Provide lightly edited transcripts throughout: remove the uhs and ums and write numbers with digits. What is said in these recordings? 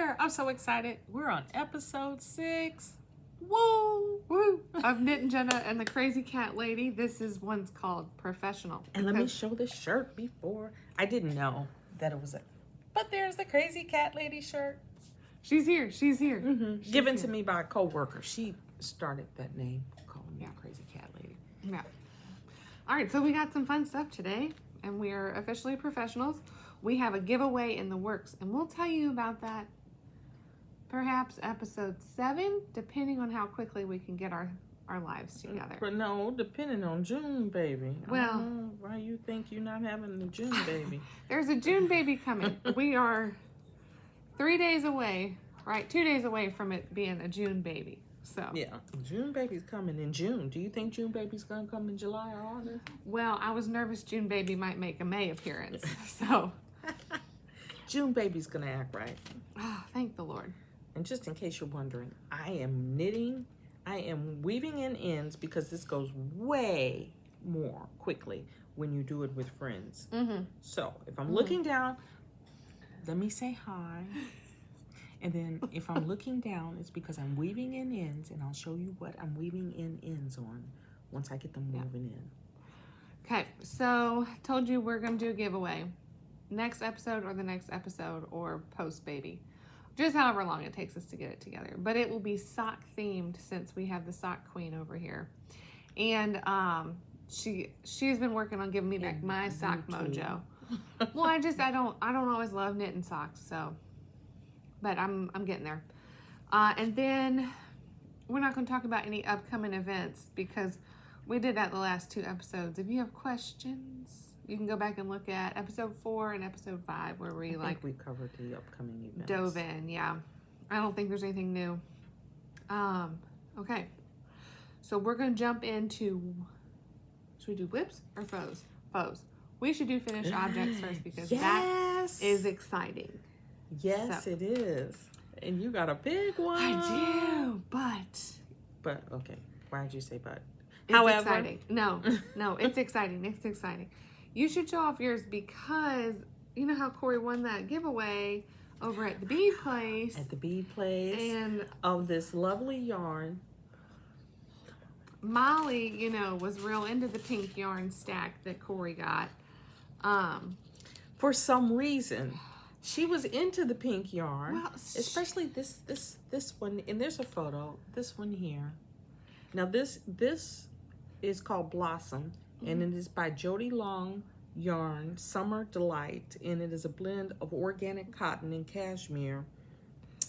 there. I'm so excited. We're on episode 6. Woo! Woo! Of KnittinJenna and the Crazy Cat Lady. This is one's called Professional. And let me show the shirt before. I didn't know that it was a... But there's the Crazy Cat Lady shirt. She's here. She's here. Mm-hmm. Given to me by a co-worker. She started that name, calling me Crazy Cat Lady. Yeah. All right, so we got some fun stuff today, and we are officially professionals. We have a giveaway in the works, and we'll tell you about that perhaps episode 7, depending on how quickly we can get our lives together. But no, depending on June, baby. Well, I don't know why you think you're not having the June baby. There's a June baby coming. We are 3 days away, right? 2 days away from it being a June baby. So yeah, June baby's coming in June. Do you think June baby's gonna come in July or August? Well, I was nervous June baby might make a May appearance. So June baby's gonna act right. Oh, thank the Lord. And just in case you're wondering, I am weaving in ends because this goes way more quickly when you do it with friends. Mm-hmm. So if I'm looking down, let me say hi. And then if I'm looking down, it's because I'm weaving in ends, and I'll show you what I'm weaving in ends on once I get them moving in. Okay, so told you we're going to do a giveaway. Next episode or the next episode or post baby. Just however long it takes us to get it together. But it will be sock themed since we have the sock queen over here. And she's been working on giving me back my sock mojo. Well, I don't always love knitting socks, so... But I'm getting there. And then we're not going to talk about any upcoming events because we did that the last 2 episodes. If you have questions, you can go back and look at episode 4 and episode 5 where we I think we covered the upcoming events. Dove in, yeah. I don't think there's anything new. Okay. So we're going to jump into, should we do whips or foes? Foes. We should do finished objects first because that is exciting. Yes, it is. And you got a big one. I do, but... But, okay. Why did you say but? It's exciting. No, it's exciting. It's exciting. You should show off yours because you know how Korey won that giveaway over at the Bead place. At the Bead place. And of this lovely yarn. Molly, you know, was real into the pink yarn stack that Korey got. For some reason... She was into the pink yarn, well, especially this one, and there's a photo, this one here. Now this is called Blossom, and it is by Jody Long Yarn, Summer Delight, and it is a blend of organic cotton and cashmere.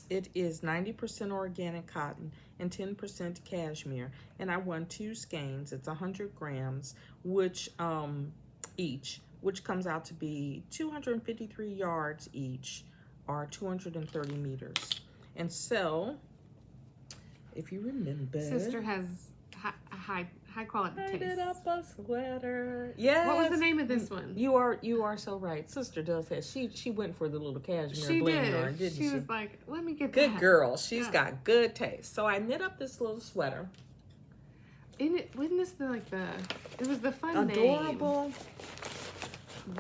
It is 90% organic cotton and 10% cashmere, and I won 2 skeins. It's 100 grams, which each. Which comes out to be 253 yards each, or 230 meters. And so, if you remember... Sister has high quality taste. Knitted up a sweater. Yes. What was the name of this one? You are so right. Sister does have. She went for the little cashmere blend yarn, didn't she? She was like, let me get that. Good girl. She's got good taste. So I knit up this little sweater. Wasn't this it was the fun adorable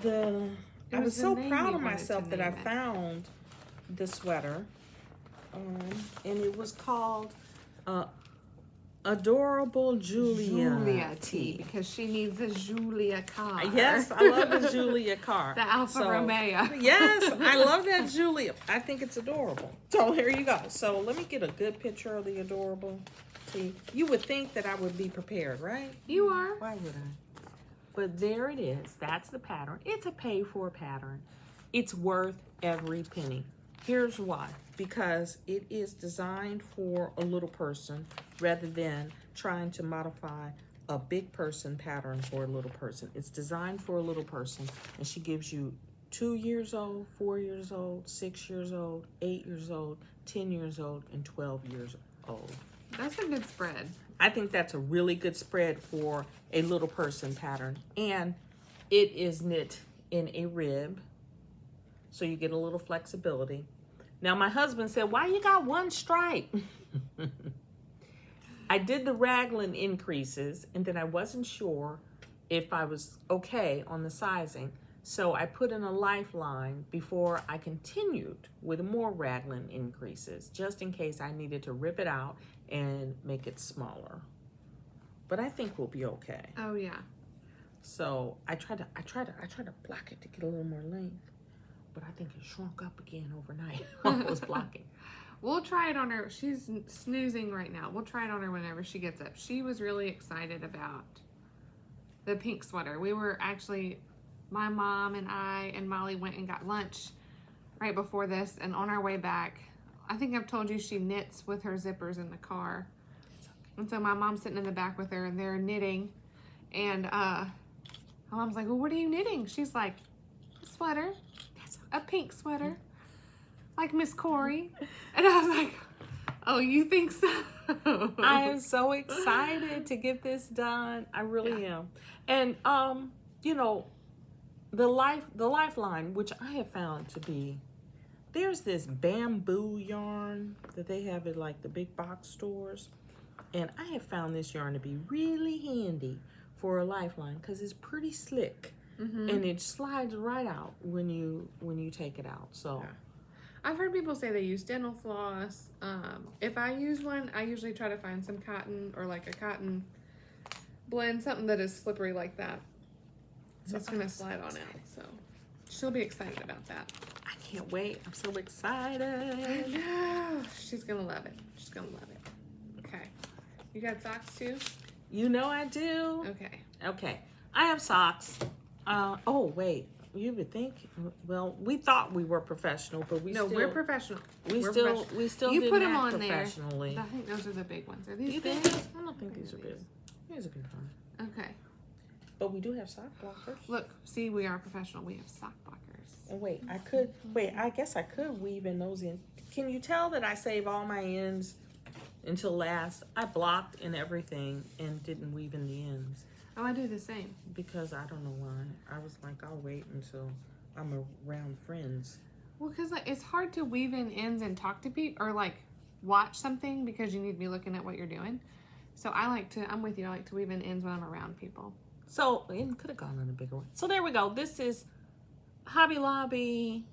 name. I was so proud of myself that I found the sweater, and it was called Adorable Julia T, because she needs a Julia car. Yes, I love the Julia car. The Alfa Romeo. Yes, I love that Julia. I think it's adorable. So here you go. So let me get a good picture of the adorable T. You would think that I would be prepared, right? You are. Why would I? But there it is. That's the pattern. It's a pay-for pattern. It's worth every penny. Here's why. Because it is designed for a little person rather than trying to modify a big person pattern for a little person. It's designed for a little person, and she gives you 2 years old, 4 years old, 6 years old, 8 years old, 10 years old, and 12 years old. That's a good spread. I think that's a really good spread for a little person pattern. And it is knit in a rib, so you get a little flexibility. Now, my husband said, why you got 1 stripe? I did the raglan increases, and then I wasn't sure if I was okay on the sizing. So I put in a lifeline before I continued with more raglan increases, just in case I needed to rip it out and make it smaller. But I think we'll be okay. Oh yeah. So I tried to block it to get a little more length, but I think it shrunk up again overnight while I was blocking. We'll try it on her. She's snoozing right now. We'll try it on her whenever she gets up. She was really excited about the pink sweater. We were actually, my mom and I and Molly went and got lunch right before this, and on our way back, I think I've told you she knits with her zippers in the car. And so my mom's sitting in the back with her and they're knitting, and my mom's like, well, what are you knitting? She's like, a sweater, a pink sweater, like Miss Korey. And I was like, oh, you think so? I am so excited to get this done. I really am. And you know, the lifeline, which I have found to be, there's this bamboo yarn that they have at like the big box stores, and I have found this yarn to be really handy for a lifeline because it's pretty slick, and it slides right out when you take it out. So I've heard people say they use dental floss. If I use one, I usually try to find some cotton or like a cotton blend, something that is slippery like that. So it's gonna slide on out. So she'll be excited about that. I can't wait. I'm so excited. I know. She's gonna love it. She's gonna love it. Okay. You got socks too? You know I do. Okay. Okay. I have socks. Oh wait. You would think. Well, we thought we were professional, but we're professional. We We're still professional. we still You didn't put them act on there. professionally. I think those are the big ones. Are these You big? think? I don't think these are big. These are good fun. Okay. But we do have sock blockers. Look, see, we are professional. We have sock blockers. Oh wait, I guess I could weave in those in. Can you tell that I save all my ends until last? I blocked and everything and didn't weave in the ends. Oh, I do the same. Because I don't know why. I was like, I'll wait until I'm around friends. Well, because like, it's hard to weave in ends and talk to people or like watch something because you need to be looking at what you're doing. So I'm with you. I like to weave in ends when I'm around people. So, it could have gone on a bigger one. So there we go. This is Hobby Lobby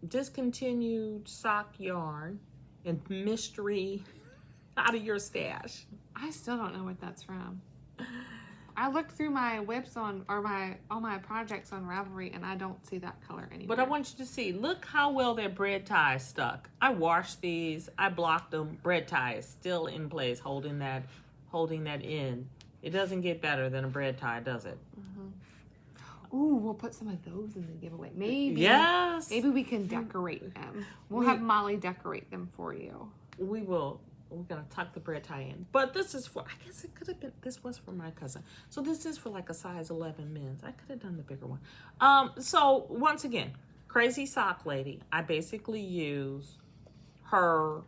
discontinued sock yarn and mystery out of your stash. I still don't know what that's from. I looked through my whips all my projects on Ravelry, and I don't see that color anymore. But I want you to see, look how well that bread tie stuck. I washed these, I blocked them. Bread tie is still in place, holding that in. It doesn't get better than a bread tie, does it? Ooh, we'll put some of those in the giveaway. Maybe. Yes. Maybe we can decorate them. We'll have Molly decorate them for you. We will. We're gonna tuck the bread tie in. But this is for, I guess it could have been, this was for my cousin. So this is for like a size 11 men's. I could have done the bigger one. So once again, Crazy Sock Lady. I basically use her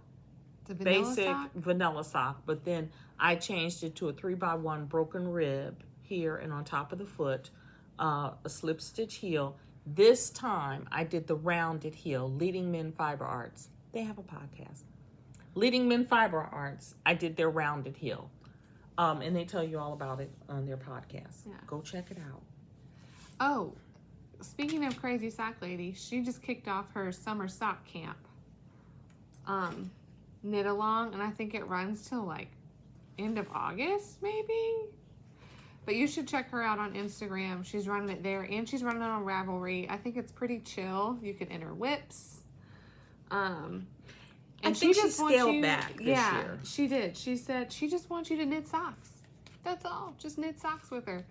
basic vanilla sock, but then I changed it to a 3x1 broken rib here and on top of the foot, a slip stitch heel. This time I did the rounded heel. Leading Men Fiber Arts. They have a podcast. Leading Men Fiber Arts. I did their rounded heel. And they tell you all about it on their podcast. Yeah. Go check it out. Oh, speaking of Crazy Sock Lady, she just kicked off her summer sock camp. Knit along, and I think it runs till like end of August, maybe. But you should check her out on Instagram. She's running it there, and she's running it on Ravelry. I think it's pretty chill. You can enter whips. And I think she scaled back this year. She did. She said she just wants you to knit socks. That's all. Just knit socks with her.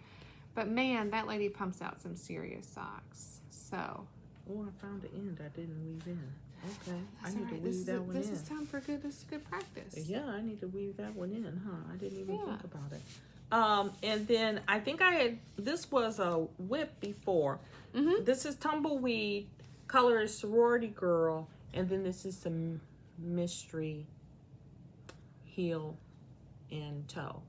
But man, that lady pumps out some serious socks. So. Oh, I found the end. I didn't weave in. Okay, I need to right. weave that one in. This is time for good. This is good practice. Yeah, I need to weave that one in, huh? I didn't even think about it. And then I think this was a whip before. This is Tumbleweed, color is Sorority Girl, and then this is some mystery heel and toe.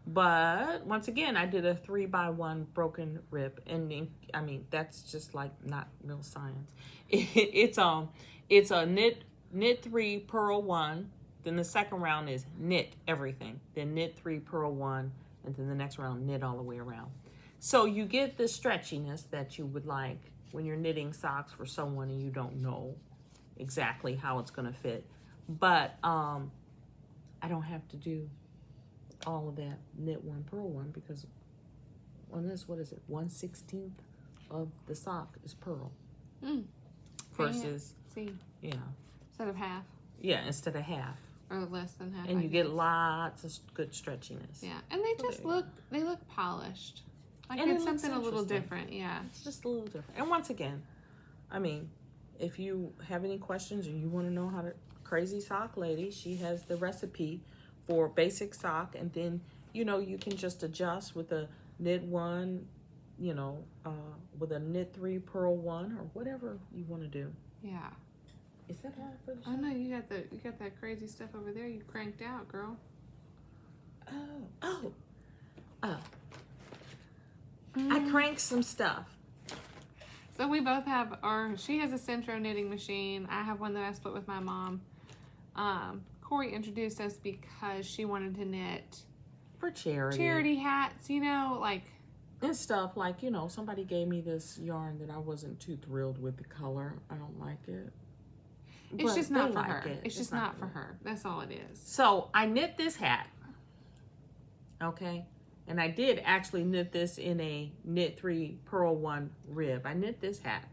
But once again, I did a 3x1 broken rib, and then, I mean, that's just like not real science. It's a knit 3, purl 1. Then the second round is knit everything. Then knit 3, purl 1, and then the next round knit all the way around. So you get the stretchiness that you would like when you're knitting socks for someone and you don't know exactly how it's going to fit. But I don't have to do all of that knit one, purl one, because on this, what is it, 1/16 of the sock is purl. Versus, see, yeah. Instead of half. Yeah, instead of half. Or less than half. And you get lots of good stretchiness. Yeah, and they just look polished. Like and it's something a little different, yeah. It's just a little different. And once again, I mean, if you have any questions or you want to know how to, Crazy Sock Lady, she has the recipe for basic sock, and then, you know, you can just adjust with a knit one, you know, with a knit 3, purl 1, or whatever you want to do. Yeah. Is that all for the show? Oh no, you got that crazy stuff over there you cranked out, girl. Oh. I cranked some stuff. So we both have she has a Centro knitting machine. I have one that I split with my mom. Korey introduced us because she wanted to knit For charity. Charity hats, you know, like. And stuff like, you know, somebody gave me this yarn that I wasn't too thrilled with the color. I don't like it. It's But just not they for like her. it. It's just not for her. That's all it is. So I knit this hat. Okay. And I did actually knit this in a knit 3, purl 1 rib. I knit this hat.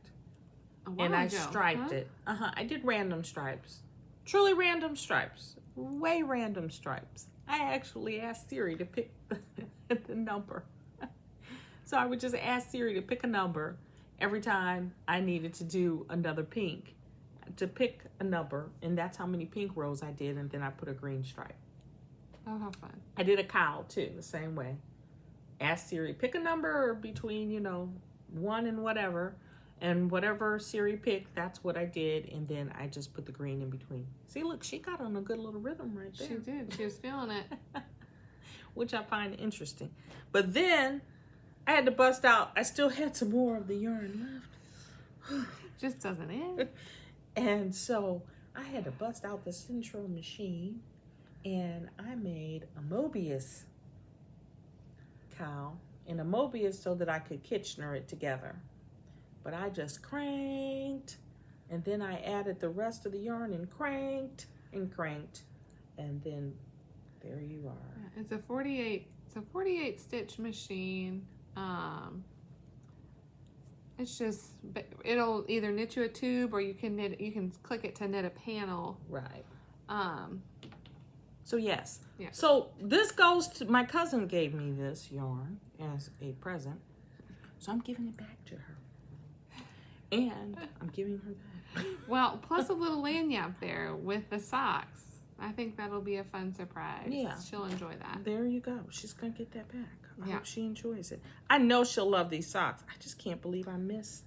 And I striped it. I did random stripes. Truly random stripes. Way random stripes. I actually asked Siri to pick the number. So I would just ask Siri to pick a number every time I needed to do another pink. To pick a number, and that's how many pink rows I did, and then I put a green stripe. Oh, how fun. I did a cowl too, the same way. Ask Siri, pick a number between, you know, 1 and whatever. And whatever Siri picked, that's what I did. And then I just put the green in between. See, look, she got on a good little rhythm right there. She did. She was feeling it. Which I find interesting. But then I had to bust out. I still had some more of the yarn left. Just doesn't end. And so I had to bust out the Centro machine. And I made a Mobius cowl and a Mobius so that I could Kitchener it together. But I just cranked, and then I added the rest of the yarn and cranked, and then there you are. It's a 48 stitch machine. It's just, it'll either knit you a tube or you can click it to knit a panel. Right. So yes. Yeah. So this goes to, my cousin gave me this yarn as a present. So I'm giving it back to her. And I'm giving her that. Well, plus a little lanyard there with the socks. I think that'll be a fun surprise. Yeah. She'll enjoy that. There you go. She's going to get that back. I Yeah. hope she enjoys it. I know she'll love these socks. I just can't believe I missed.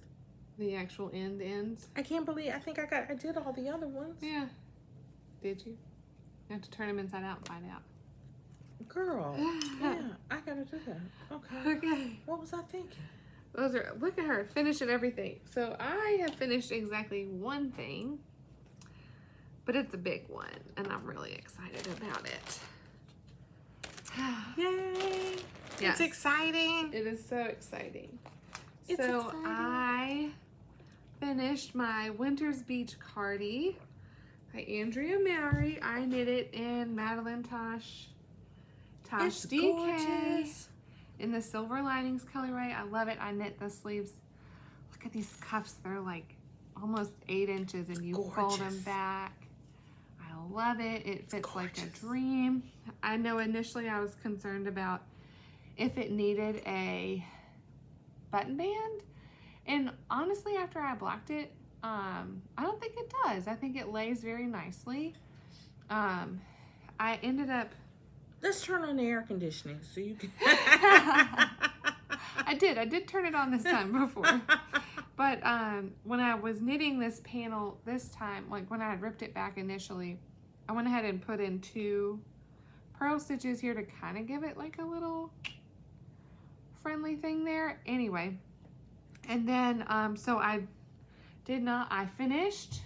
The actual ends. I can't believe, I think I did all the other ones. Yeah. Did you? You have to turn them inside out and find out. Girl, yeah, I got to do that. Okay. Okay. What was I thinking? Look at her, finishing everything. So I have finished exactly one thing, but it's a big one, and I'm really excited about it. Yay! Yes. It's exciting. It is so exciting. It's so exciting. I finished my Winter's Beach Cardi by Andrea Mowry. I knit it in Madeline Tosh It's DK. gorgeous. In the Silver Linings colorway. I love it. I knit the sleeves. Look at these cuffs. They're like almost 8 inches and you fold them back. I love it. It fits like a dream. I know initially I was concerned about if it needed a button band. And honestly, after I blocked it, I don't think it does. I think it lays very nicely. I ended up Let's turn on the air conditioning so you can. I did turn it on this time before. But when I was knitting this panel this time, like when I had ripped it back initially, I went ahead and put in 2 purl stitches here to kind of give it like a little friendly thing there. Anyway, and then so I finished.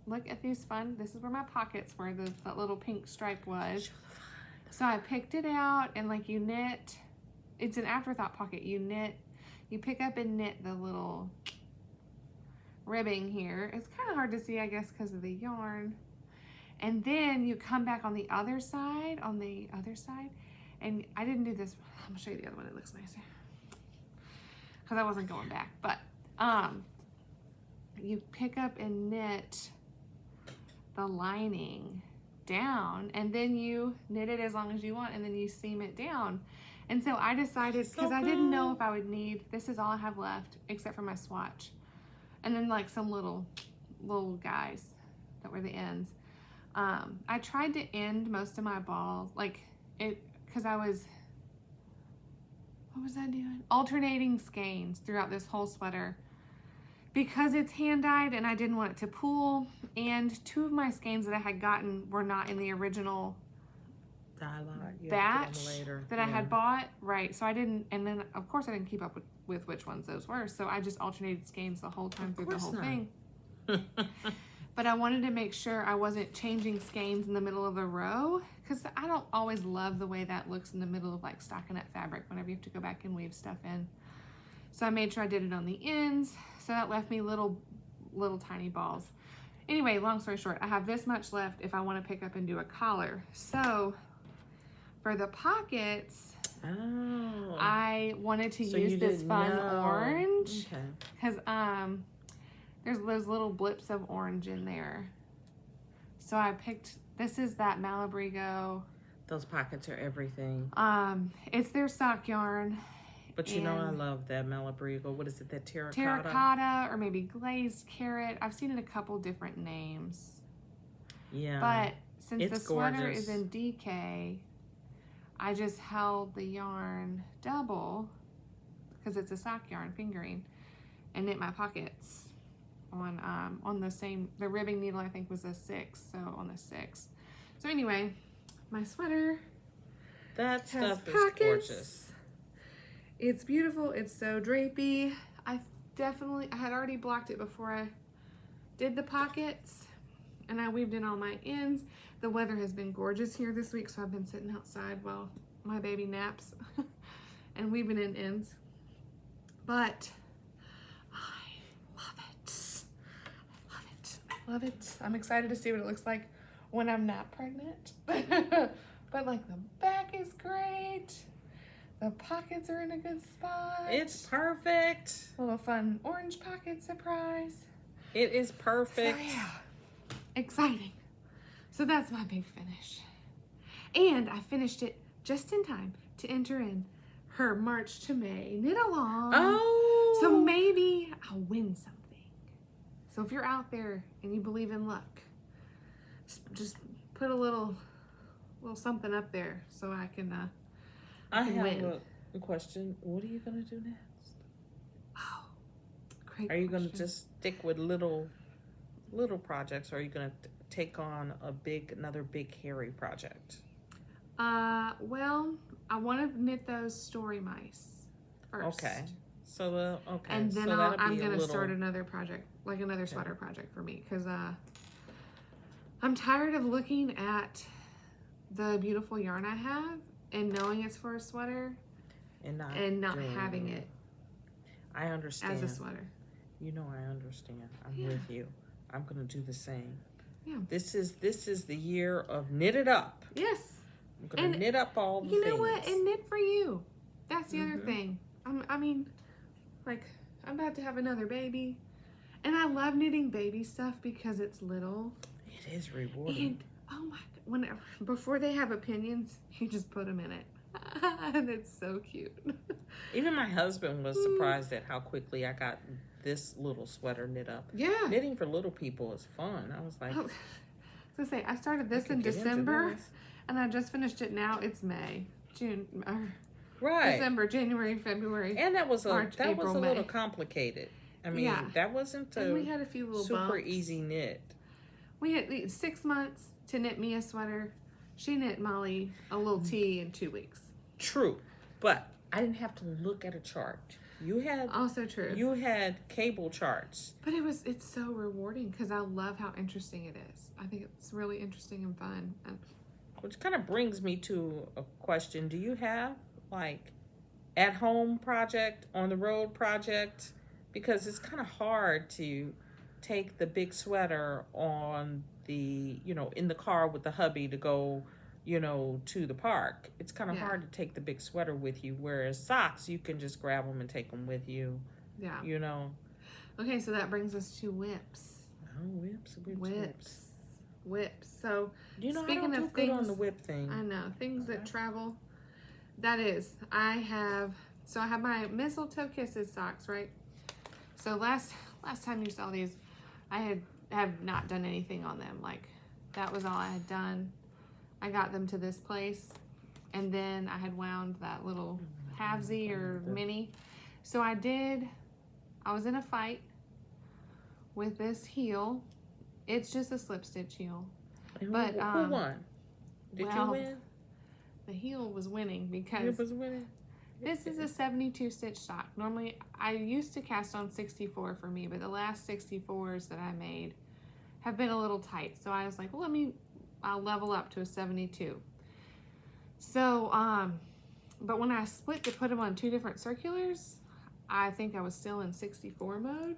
Look at these fun. This is where my pockets were. That little pink stripe was. So I picked it out and like you knit it's an afterthought pocket. You pick up and knit the little ribbing here. It's kind of hard to see, I guess, because of the yarn. And then you come back on the other side, and I didn't do this. I'm gonna show you the other one. It looks nicer because I wasn't going back. But you pick up and knit the lining down, and then you knit it as long as you want, and then you seam it down. And so I decided, because I didn't know if I would need, this is all I have left except for my swatch, and then like some little guys that were the ends. I tried to end most of my balls because what was I doing? Alternating skeins throughout this whole sweater because it's hand dyed and I didn't want it to pool, and 2 of my skeins that I had gotten were not in the original batch that I had bought. Right. So I didn't, and then of course I didn't keep up with which ones those were. So I just alternated skeins the whole time through the whole thing. But I wanted to make sure I wasn't changing skeins in the middle of a row, because I don't always love the way that looks in the middle of like stockinette fabric whenever you have to go back and weave stuff in. So I made sure I did it on the ends. So that left me little tiny balls. Anyway, long story short, I have this much left if I want to pick up and do a collar. So for the pockets, I wanted to use this fun orange because there's those little blips of orange in there. So I picked, this is that Malabrigo. Those pockets are everything. It's their sock yarn. But you know I love that Malabrigo. What is it, that terracotta? Terracotta or maybe glazed carrot. I've seen it a couple different names. Yeah. But since the sweater gorgeous. is in DK, I just held the yarn double because it's a sock yarn fingering and knit my pockets on the same, the ribbing needle I think was a 6, so on the 6. So anyway, my sweater that has stuff pockets. Is gorgeous. It's beautiful. It's so drapey. I had already blocked it before I did the pockets, and I weaved in all my ends. The weather has been gorgeous here this week, so I've been sitting outside while my baby naps and weaving in ends. But I love it. I love it. I love it. I'm excited to see what it looks like when I'm not pregnant. But like the back is great. The pockets are in a good spot. It's perfect. A little fun orange pocket surprise. It is perfect. So, yeah. Exciting. So that's my big finish. And I finished it just in time to enter in her March to May knit along. Oh. So maybe I'll win something. So if you're out there and you believe in luck, just put a little something up there so I can I have win. a question. What are you going to do next? Oh, great Are you going to question. just stick with little projects, or are you going to take on another big hairy project? Well, I want to knit those story mice first. Okay. So And then so I'm going to start another project, like another sweater project for me, because I'm tired of looking at the beautiful yarn I have and knowing it's for a sweater and not having it. I understand. As a sweater. You know I understand. I'm with you. I'm gonna do the same. Yeah. This is the year of knit it up. Yes. I'm gonna knit up all the things. You know what? And knit for you. That's the other thing. I mean, like, I'm about to have another baby, and I love knitting baby stuff because it's little. It is rewarding. And oh my God, before they have opinions, you just put them in it. And it's so cute. Even my husband was surprised at how quickly I got this little sweater knit up. Yeah. Knitting for little people is fun. I was like, I started this in December, and I just finished it now. It's May, June, right. December, January, February, and that was March, April, May. little complicated. I mean, that wasn't and we had a few little super bumps. easy knit. We had 6 months to knit me a sweater. She knit Molly a little tee in 2 weeks. True, but I didn't have to look at a chart. You had also true. You had cable charts. But it's so rewarding because I love how interesting it is. I think it's really interesting and fun. Which kind of brings me to a question. Do you have like at home project, on the road project, because it's kind of hard to take the big sweater on the, in the car with the hubby to go, to the park. It's kind of hard to take the big sweater with you, whereas socks, you can just grab them and take them with you. Yeah. Okay, so that brings us to whips. Oh, whips. So, speaking of things on the whip thing. I know, things that travel. That is, I have my Mistletoe Kisses socks, right? So last time you saw these, I have not done anything on them. Like, that was all I had done. I got them to this place, and then I had wound that little halvesy or mini. So I was in a fight with this heel. It's just a slip stitch heel. But who won? Did you win? The heel was winning because this is a 72 stitch sock. Normally, I used to cast on 64 for me, but the last 64s that I made have been a little tight. So I was like, well, I'll level up to a 72. So, but when I split to put them on 2 different circulars, I think I was still in 64 mode.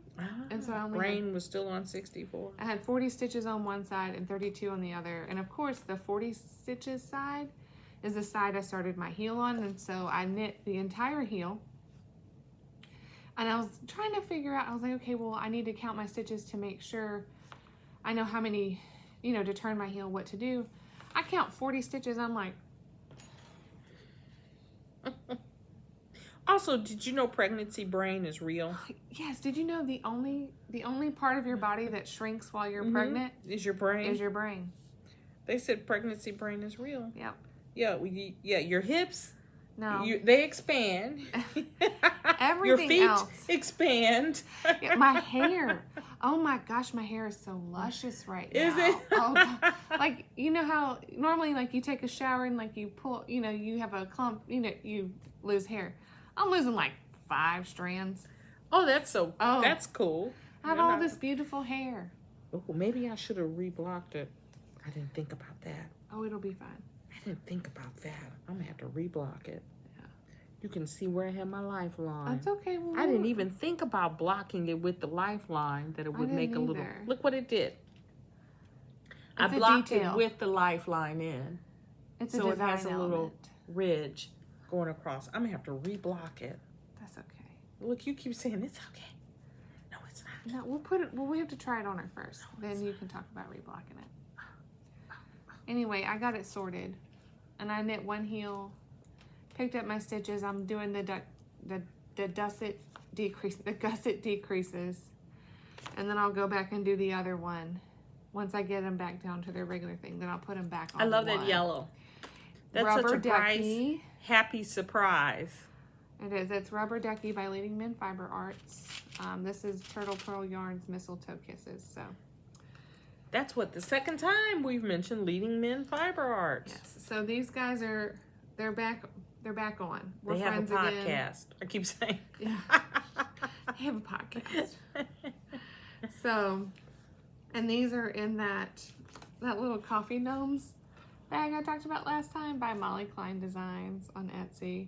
And so I only was still on 64. I had 40 stitches on one side and 32 on the other. And of course, the 40 stitches side is the side I started my heel on. And so I knit the entire heel. And I was trying to figure out, I was like, okay, well, I need to count my stitches to make sure I know how many, to turn my heel, what to do. I count 40 stitches. I'm like, also, did you know pregnancy brain is real? Yes. Did you know the only part of your body that shrinks while you're pregnant is your brain? Is your brain. They said pregnancy brain is real. Yep. Yeah. Your hips. No. They expand. Everything your feet else expand. My hair. Oh my gosh, my hair is so luscious right now. Is it? Oh, like, how normally, like, you take a shower and, like, you pull, you have a clump, you lose hair. I'm losing like 5 strands. Oh, that's cool. I have all this beautiful hair. Oh, maybe I should have reblocked it. I didn't think about that. Oh, it'll be fine. I didn't think about that. I'm gonna have to reblock it. Yeah. You can see where I have my lifeline. That's okay. Well, I didn't even think about blocking it with the lifeline, that it would make a little. Either. Look what it did. It's I blocked detail. it with the lifeline in. It's so a it has a little element. ridge going across. I'm gonna have to reblock it. That's okay. Look, you keep saying it's okay. No, it's not. No, we'll put it. Well, we have to try it on her first. No, then you can talk about reblocking it. Anyway, I got it sorted, and I knit one heel, picked up my stitches. I'm doing the gusset decreases, and then I'll go back and do the other one. Once I get them back down to their regular thing, then I'll put them back on. I love that yellow. That's Rubber such a Ducky. bright, happy surprise. It is. It's Rubber Ducky by Leading Men Fiber Arts. This is Turtle Pearl Yarns Mistletoe Kisses. So that's what the second time we've mentioned Leading Men Fiber Arts. yes. So these guys they're back on. We're they have friends a podcast. again. I keep saying. Yeah. They have a podcast. So, and these are in that little coffee gnomes bag I talked about last time by Molly Klein Designs on Etsy.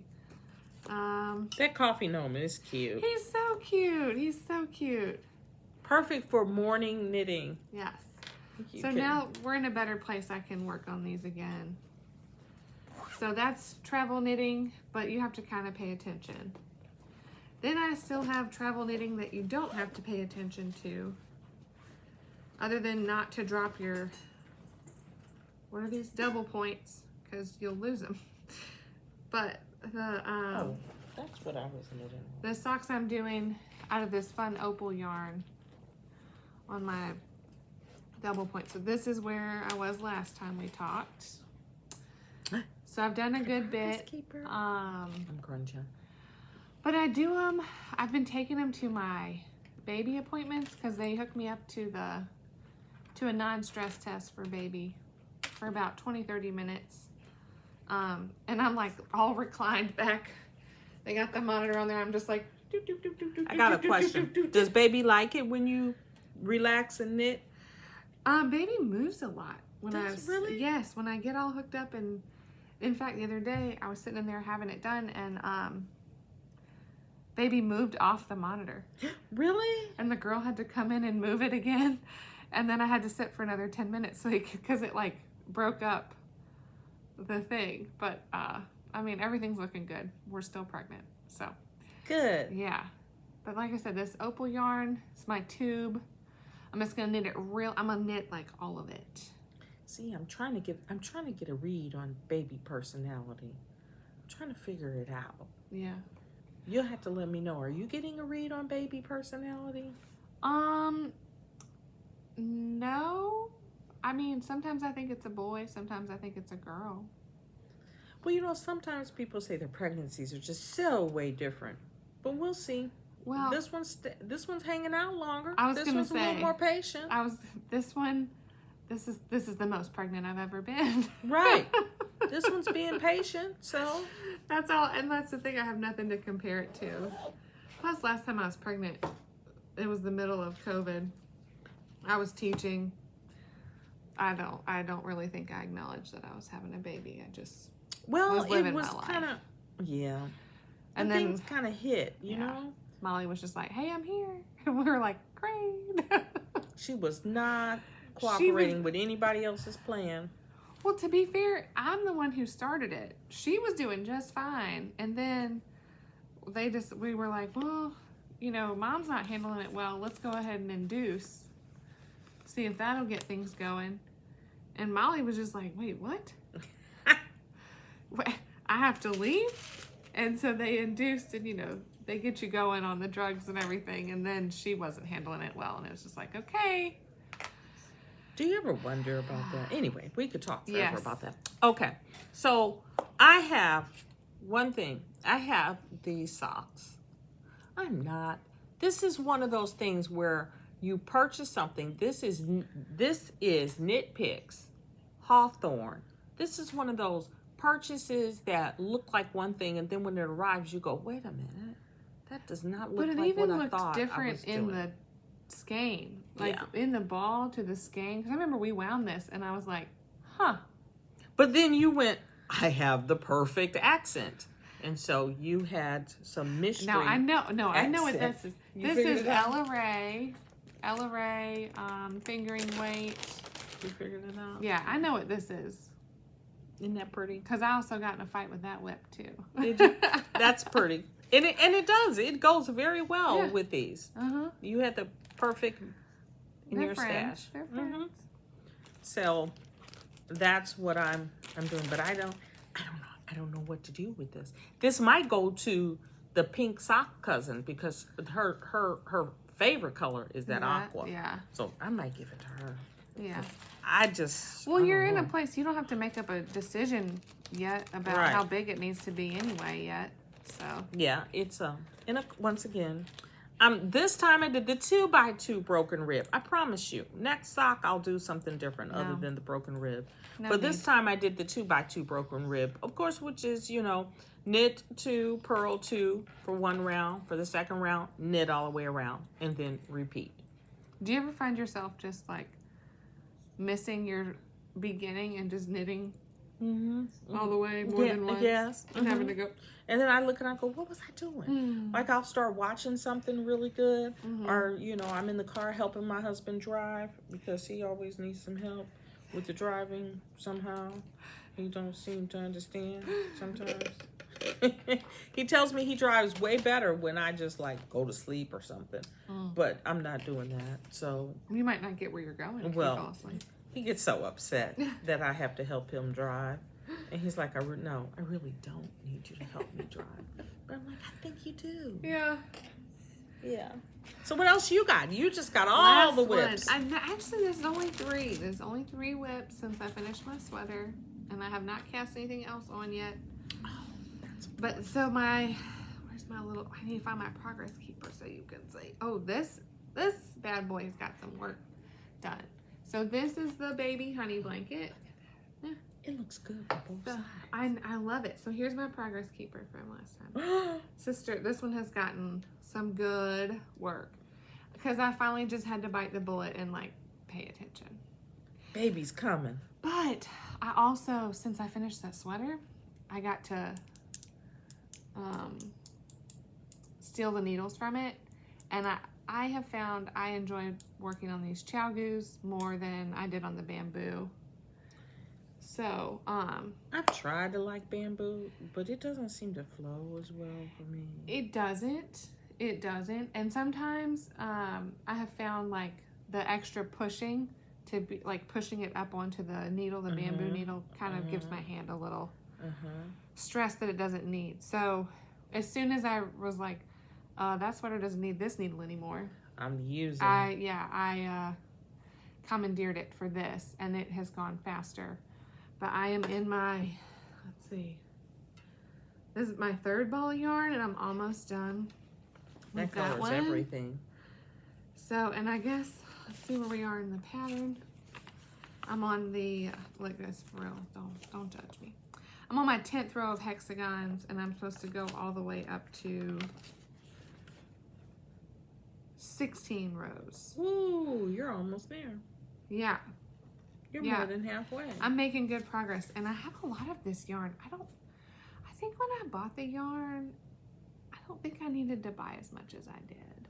That coffee gnome is cute. He's so cute. He's so cute. Perfect for morning knitting. Yes. So now we're in a better place. I can work on these again. So that's travel knitting, but you have to kind of pay attention. Then I still have travel knitting that you don't have to pay attention to, other than not to drop your, what are these, double points, because you'll lose them. But the that's what I was knitting. the socks I'm doing out of this fun opal yarn on my double point. So this is where I was last time we talked. So I've done a good bit. I'm crunching. But I do them. I've been taking them to my baby appointments because they hooked me up to a non-stress test for baby for about 20-30 minutes. And I'm like all reclined back. They got the monitor on there. I'm just like, I got a question. Does baby like it when you relax and knit? Baby moves a lot when Really? Yes, when I get all hooked up. And in fact, the other day I was sitting in there having it done, and baby moved off the monitor. Really? And the girl had to come in and move it again. And then I had to sit for another 10 minutes because it like broke up the thing. But I mean, everything's looking good. We're still pregnant. So Good. yeah. But like I said, this opal yarn, it's my tube. I'm just gonna knit it I'm gonna knit like all of it. See, I'm trying to get a read on baby personality. I'm trying to figure it out. Yeah. You'll have to let me know. Are you getting a read on baby personality? No. I mean, sometimes I think it's a boy, sometimes I think it's a girl. Well, you know, sometimes people say their pregnancies are just so way different. But we'll see. Well, this one's hanging out longer. I was this gonna one's say, a little more patient. This is the most pregnant I've ever been. Right. This one's being patient, so that's all. And that's the thing, I have nothing to compare it to. Plus, last time I was pregnant, it was the middle of COVID. I was teaching. I don't really think I acknowledged that I was having a baby. I just was living my life. Kind of, yeah. And then then things kind of hit, you know. Molly was just like, "Hey, I'm here," and we were like, "Great." She was not cooperating with anybody else's plan. Well, to be fair, I'm the one who started it. She was doing just fine, and then we were like, well, you know, Mom's not handling it well. Let's go ahead and induce, see if that'll get things going. And Molly was just like, wait, what? I have to leave? And so they induced, and you know, they get you going on the drugs and everything, and then she wasn't handling it well, and it was just like, okay. Do you ever wonder about that? Anyway, we could talk forever about that. Okay, so I have one thing. I have these socks. This is one of those things where you purchase something. This is Knit Picks Hawthorne. This is one of those purchases that look like one thing, and then when it arrives, you go, wait a minute. That does not look like what I thought I was doing. But it even looked different in the skein, like in the ball to the skein. Because I remember we wound this, and I was like, huh. But then you went, I have the perfect accent. And so you had some mystery. Now I know what this is. This is Ella Ray fingering weight. You figured it out? Yeah, I know what this is. Isn't that pretty? Because I also got in a fight with that whip too. Did you? That's pretty. And it goes very well with these. You had the perfect in your stash. They're friends. So that's what I'm doing, but I don't know what to do with this. This might go to the pink sock cousin because her favorite color is that aqua. Yeah. So I might give it to her. Yeah. Well, you're in a place you don't have to make up a decision yet about how big it needs to be anyway yet. So yeah, it's once again, this time I did the 2x2 broken rib. I promise you, next sock I'll do something different other than the broken rib. But this time I did the 2x2 broken rib, of course, which is, you know, knit 2, purl 2 for one round. For the second round, knit all the way around, and then repeat. Do you ever find yourself just like missing your beginning and just knitting all the way more than once? Yes. And having to go. And then I look and I go, what was I doing? Like I'll start watching something really good, or, you know, I'm in the car helping my husband drive because he always needs some help with the driving somehow. He don't seem to understand sometimes. He tells me he drives way better when I just like go to sleep or something, but I'm not doing that. So you might not get where you're going if you fall asleep. He gets so upset that I have to help him drive. And he's like, no, I really don't need you to help me drive. But I'm like, I think you do. Yeah. Yeah. So what else you got? You just got all the whips. Actually, there's only 3. There's only 3 whips since I finished my sweater. And I have not cast anything else on yet. Oh, that's but so where's my little, I need to find my progress keeper so you can see. Oh, this bad boy has got some work done. So this is the baby honey blanket. Yeah. It looks good for both sides. I love it. So here's my progress keeper from last time. Sister, this one has gotten some good work because I finally just had to bite the bullet and like pay attention. Baby's coming. But I also, since I finished that sweater, I got to steal the needles from it. And I have found I enjoy working on these chow goos more than I did on the bamboo. So, I've tried to like bamboo, but it doesn't seem to flow as well for me. It doesn't. It doesn't. And sometimes I have found like the extra pushing to be like pushing it up onto the needle, the bamboo needle, kind of gives my hand a little stress that it doesn't need. So as soon as I was like, that sweater doesn't need this needle anymore, I'm using I commandeered it for this, and it has gone faster. But I am in my, let's see, this is my third ball of yarn, and I'm almost done with that covers one. everything. So, and I guess, let's see where we are in the pattern. I'm on the, look at this for real, don't judge me. I'm on my 10th row of hexagons, and I'm supposed to go all the way up to 16 rows. Ooh, you're almost there. Yeah. You're more than halfway. I'm making good progress, and I have a lot of this yarn. I think when I bought the yarn, I don't think I needed to buy as much as I did.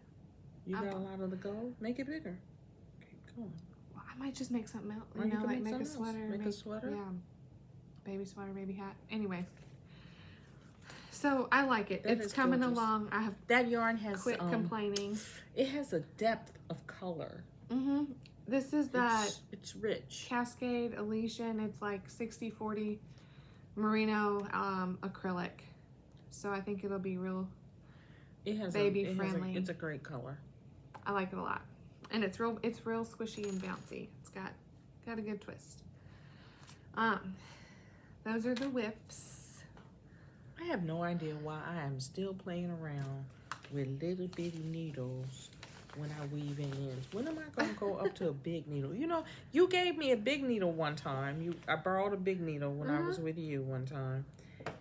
You got a lot of the gold? Make it bigger. Keep going. Well, I might just make something else. Or you can like make a something else. sweater. Make a sweater? Yeah. Baby sweater, baby hat. Anyway. So I like it. That It's is coming gorgeous. along. I have That yarn has quit complaining. It has a depth of color. Mm-hmm. This is that It's rich. Cascade Elysian. It's like 60-40 merino acrylic. So I think it'll be real baby friendly. It's a great color. I like it a lot. And it's real squishy and bouncy. It's got a good twist. Those are the whips. I have no idea why I am still playing around with little bitty needles when I weave in ends. When am I going to go up to a big needle? You know, you gave me a big needle one time. I borrowed a big needle when I was with you one time.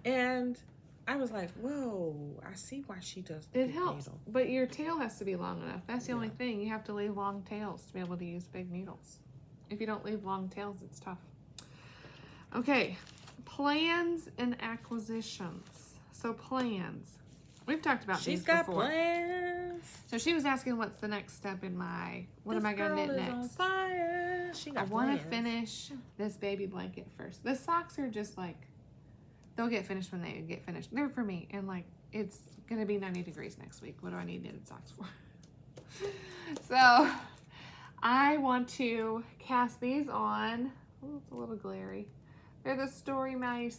And I was like, whoa, I see why she does the It big helps, needle. but your tail has to be long enough. That's the only thing. You have to leave long tails to be able to use big needles. If you don't leave long tails, it's tough. Okay, plans and acquisitions. So plans. We've talked about these before. She's got plans. So she was asking what's the next step in my, what am I going to knit next? On fire. She got I want to plans. finish this baby blanket first. The socks are just like, they'll get finished when they get finished. They're for me. And like, it's going to be 90 degrees next week. What do I need knitted socks for? So I want to cast these on. Oh, it's a little glary. They're the Story Mouse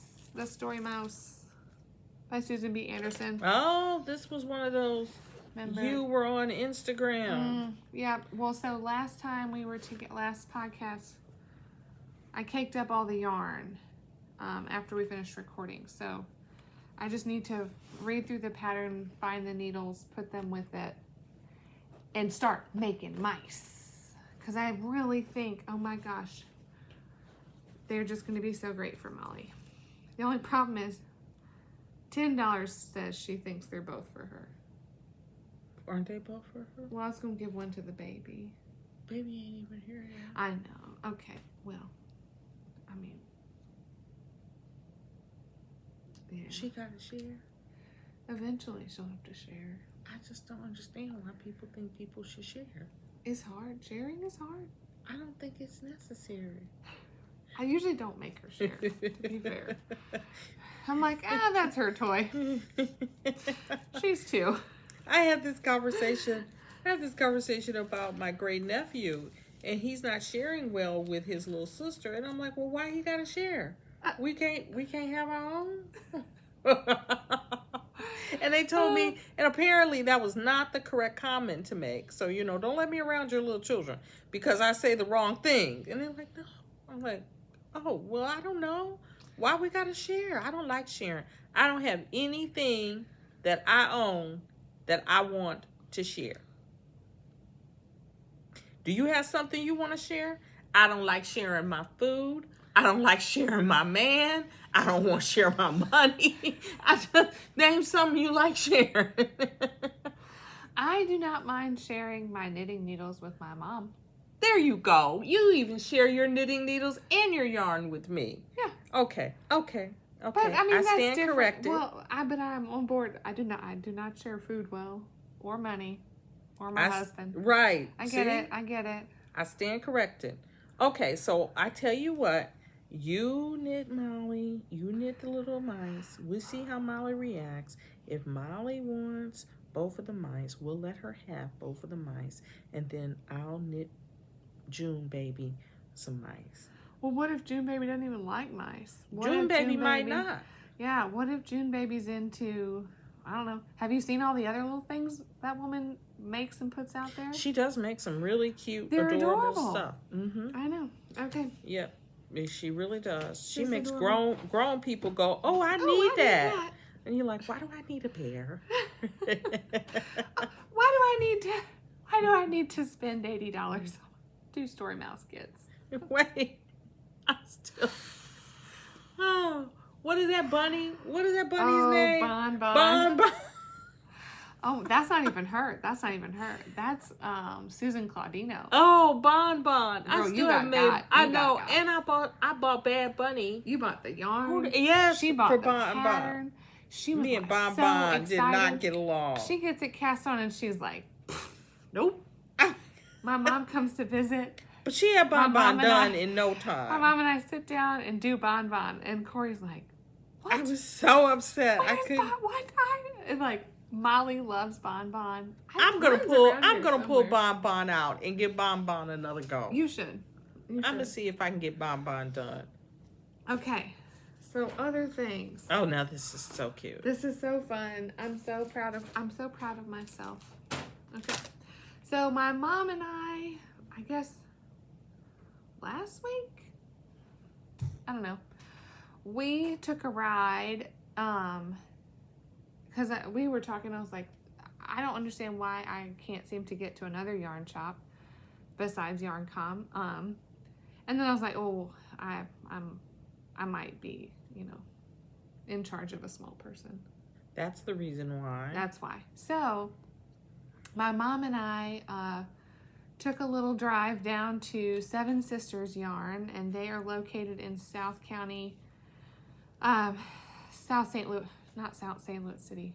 by Susan B. Anderson. Oh, this was one of those. Remember? You were on Instagram. Yeah. Well, so last time we were together, last podcast, I caked up all the yarn after we finished recording. So I just need to read through the pattern, find the needles, put them with it, and start making mice. Because I really think, oh my gosh, they're just going to be so great for Molly. The only problem is $10 says she thinks they're both for her. Aren't they both for her? Well, I was going to give one to the baby. Baby ain't even here yet. I know. Okay. Well, I mean, yeah. She got to share. Eventually she'll have to share. I just don't understand why people think people should share. It's hard. Sharing is hard. I don't think it's necessary. I usually don't make her share, to be fair. I'm like, that's her toy. She's 2. I had this conversation about my great nephew, and he's not sharing well with his little sister. And I'm like, well, why he gotta share? We can't have our own. And they told me, and apparently that was not the correct comment to make. So, don't let me around your little children because I say the wrong thing. And they're like, no. I'm like, oh, well, I don't know. Why we gotta share? I don't like sharing. I don't have anything that I own that I want to share. Do you have something you want to share? I don't like sharing my food. I don't like sharing my man. I don't want to share my money. I just name something you like sharing. I do not mind sharing my knitting needles with my mom. There you go. You even share your knitting needles and your yarn with me. Yeah. Okay. Okay, But I mean, that's stand different. corrected. Well, but I'm on board. I do not share food well, or money, or my husband. Right. I get it. I get it. I stand corrected. Okay, so I tell you what. You knit Molly. You knit the little mice. We'll see how Molly reacts. If Molly wants both of the mice, we'll let her have both of the mice, and then I'll knit June baby some mice. Well, what if June baby doesn't even like mice? June baby might not. Yeah, what if June baby's into, I don't know. Have you seen all the other little things that woman makes and puts out there? She does make some really cute, They're adorable stuff. Mm-hmm. I know. Okay. Yep. She really does. She She's makes adorable. grown people go, oh, I need that. And you're like, why do I need a bear? Why do I need to spend $80 on 2 story mouse kits? Wait, I still. Oh, what is that bunny? What is that bunny's name? Bon. Bon. Oh, that's not even her. That's Susan Claudino. Oh, Bon. I Girl, still you got have made. got. I You know, got. and I bought Bad Bunny. You bought the yarn. Yes, She bought for the Bon. pattern. She was Me and like, Bon so did not excited. get along. She gets it cast on and she's like, nope. My mom comes to visit. But she had My Bon mom and done I- in no My time. mom and I sit down and do Bon, and Corey's like, what? I was so upset. I Where's couldn't. What? And like, Molly loves Bon. I'm gonna pull Bon out and give Bon another go. You should. I'm gonna see if I can get Bon done. Okay. So other things. Oh, now this is so cute. This is so fun. I'm so proud of myself. Okay. So my mom and I guess last week, I don't know, we took a ride because we were talking. I was like, I don't understand why I can't seem to get to another yarn shop besides Yarn.com. And then I was like, oh, I might be, in charge of a small person. That's the reason why. That's why. So my mom and I took a little drive down to Seven Sisters Yarn, and they are located in South County, South St. Louis, not South St. Louis City.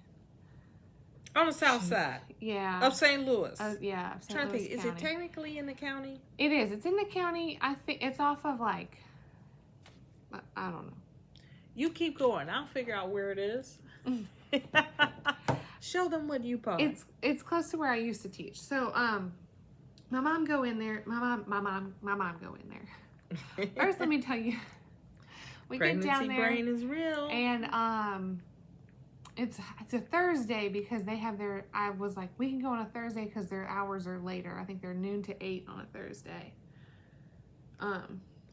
On the south side Yeah. of St. Louis. Yeah. I'm St. trying to Louis think, is County. it technically in the county? It is. It's in the county. I think it's off of like, I don't know. You keep going. I'll figure out where it is. Show them what you post. It's close to where I used to teach. So my mom go in there. My mom go in there. First, let me tell you, we Pregnancy get down there, brain is real. and it's a Thursday because they have their. I was like, we can go on a Thursday because their hours are later. I think they're noon to 8 on a Thursday.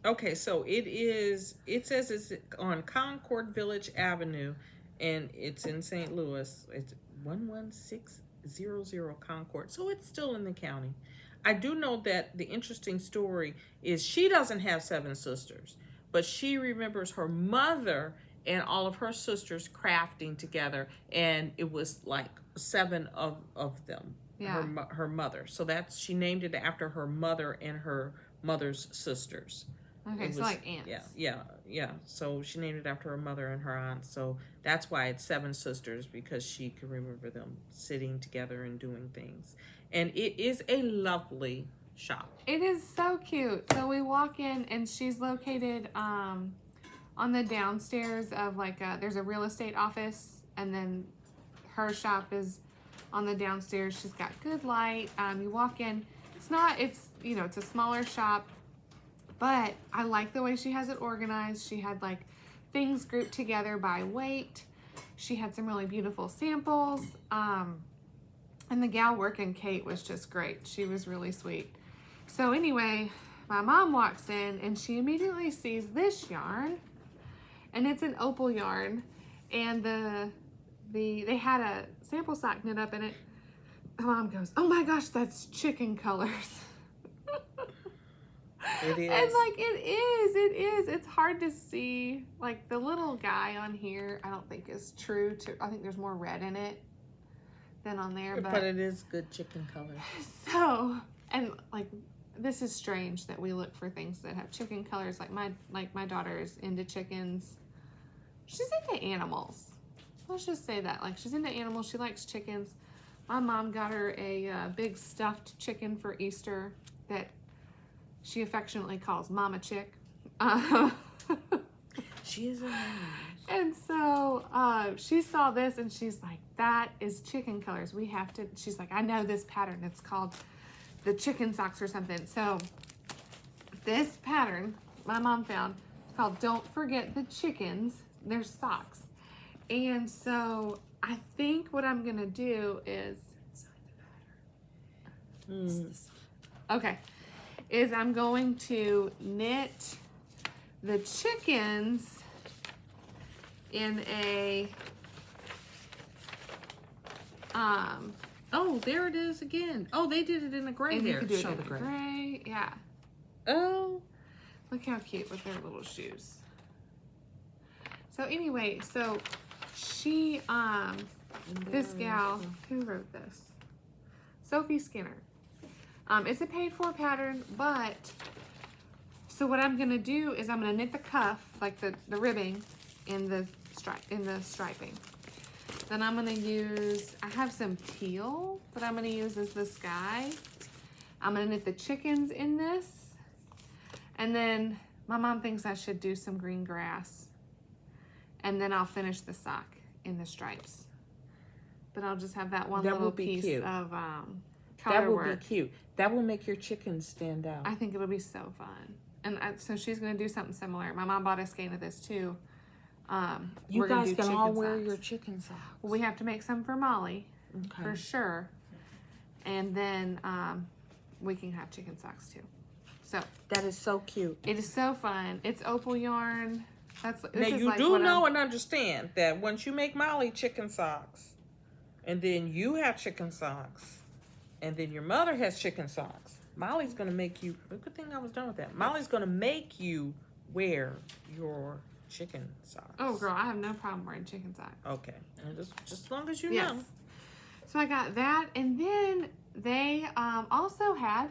Okay, so it says it's on Concord Village Avenue, and it's in St. Louis. It's 11600 Concord, so it's still in the county. I do know that the interesting story is she doesn't have 7 sisters, but she remembers her mother and all of her sisters crafting together, and it was like 7 of them. Yeah. Her mother. So she named it after her mother and her mother's sisters. Okay, so like aunts. Yeah. So she named it after her mother and her aunt. So that's why it's 7 sisters, because she can remember them sitting together and doing things. And it is a lovely shop. It is so cute. So we walk in, and she's located on the downstairs of there's a real estate office, and then her shop is on the downstairs. She's got good light. You walk in. It's a smaller shop. But I like the way she has it organized. She had things grouped together by weight. She had some really beautiful samples. And the gal working, Kate, was just great. She was really sweet. So anyway, my mom walks in and she immediately sees this yarn. And it's an opal yarn. And they had a sample sock knit up in it. My mom goes, oh my gosh, that's chicken colors. It is. And it is. It's hard to see. The little guy on here, I don't think is true to. I think there's more red in it than on there. But it is good chicken color. So, and this is strange that we look for things that have chicken colors. My daughter is into chickens. she's into animals. Let's just say that. Like, she's into animals. She likes chickens. My mom got her a big stuffed chicken for Easter that she affectionately calls Mama Chick. She is a nice. And so she saw this and she's like, that is chicken colors. We have to, she's like, I know this pattern. It's called the chicken socks or something. So this pattern my mom found, it's called Don't Forget the Chickens. They're socks. And so I think what I'm going to do is, okay, is I'm going to knit the chickens in a, oh, there it is again. Oh, they did it in a gray and there. you could do it Show in the a gray. gray, yeah. Oh. Look how cute with their little shoes. So anyway, so she, this gal, who wrote this? Sophie Skinner. It's a paid for pattern, but, so what I'm gonna do is I'm gonna knit the cuff, like the ribbing in the striping. Then I'm gonna use, I have some teal that I'm gonna use as the sky. I'm gonna knit the chickens in this. And then my mom thinks I should do some green grass. And then I'll finish the sock in the stripes. But I'll just have that one little piece of color That will work. be cute. That will make your chickens stand out. I think it'll be so fun. And so she's going to do something similar. My mom bought a skein of this too. You we're gonna guys do can chicken all wear socks. your chicken socks. Well, we have to make some for Molly, Okay. for sure. And then we can have chicken socks too. So That is so cute. it is so fun. It's opal yarn. Now This is you like do what know and understand that once you make Molly chicken socks, and then you have chicken socks, and then your mother has chicken socks, Molly's gonna make you. Good thing I was done with that. Molly's gonna make you wear your chicken socks. Oh, girl, I have no problem wearing chicken socks. Okay, and just as long as you Yes. know. So I got that, and then they also had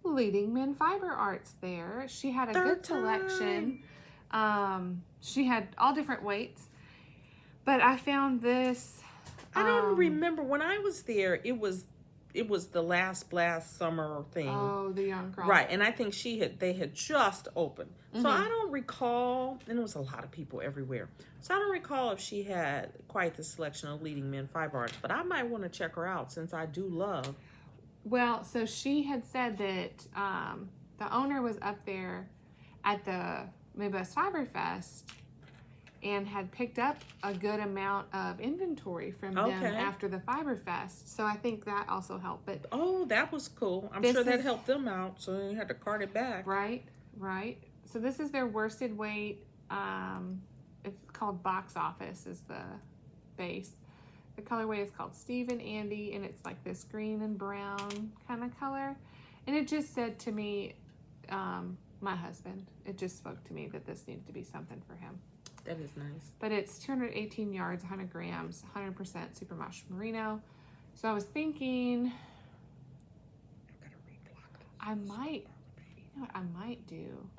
Leading Men Fiber Arts there. She had a good selection. She had all different weights, but I found this. I don't remember when I was there. It was the last blast summer thing. Oh, the yarn crawl. Right, and I think they had just opened. So Mhm. I don't recall, and there was a lot of people everywhere. So I don't recall if she had quite the selection of Leading Men Fiber Arts, but I might want to check her out since I do love. Well, so she had said that the owner was up there at the Midwest Fiber Fest and had picked up a good amount of inventory from them Okay. after the Fiber Fest. So I think that also helped. But Oh, that was cool. I'm This sure that is- helped them out, so they had to cart it back. right. So this is their worsted weight. It's called Box Office is the base. The colorway is called Steve and Andy, and it's like this green and brown kind of color. And it just said to me, my husband, it just spoke to me that this needed to be something for him. That is nice. But it's 218 yards, 100 grams, 100% superwash merino. So I was thinking I gotta reblock this. I might, you know what, I might do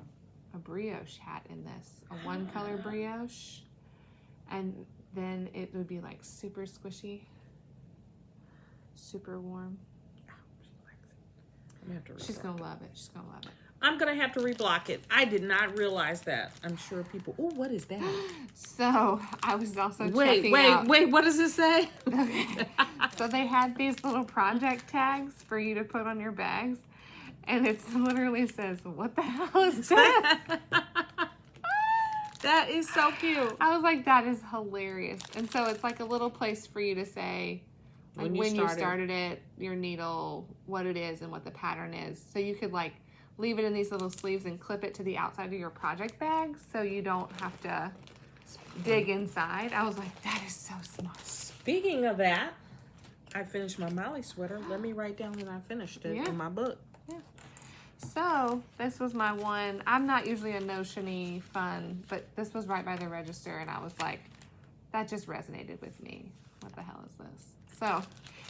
a brioche hat in this, a one color brioche, and then it would be like super squishy, super warm. Oh, she likes it. I'm gonna have to She's reblock gonna it. love it. She's gonna love it. I'm gonna have to reblock it. I did not realize that. I'm sure people. Oh, what is that? So I was also checking out. Wait. What does it say? Okay. So they had these little project tags for you to put on your bags, and it literally says, "What the hell is that?" That is so cute. I was like, that is hilarious. And so it's like a little place for you to say, like, when you started it, your needle, what it is, and what the pattern is. So you could like leave it in these little sleeves and clip it to the outside of your project bag so you don't have to dig inside. I was like, that is so smart. Speaking of that, I finished my Molly sweater. Let me write down that I finished it Yeah. in my book. So this was my one. I'm not usually a notion-y fun, but this was right by the register, and I was like, that just resonated with me. What the hell is this? So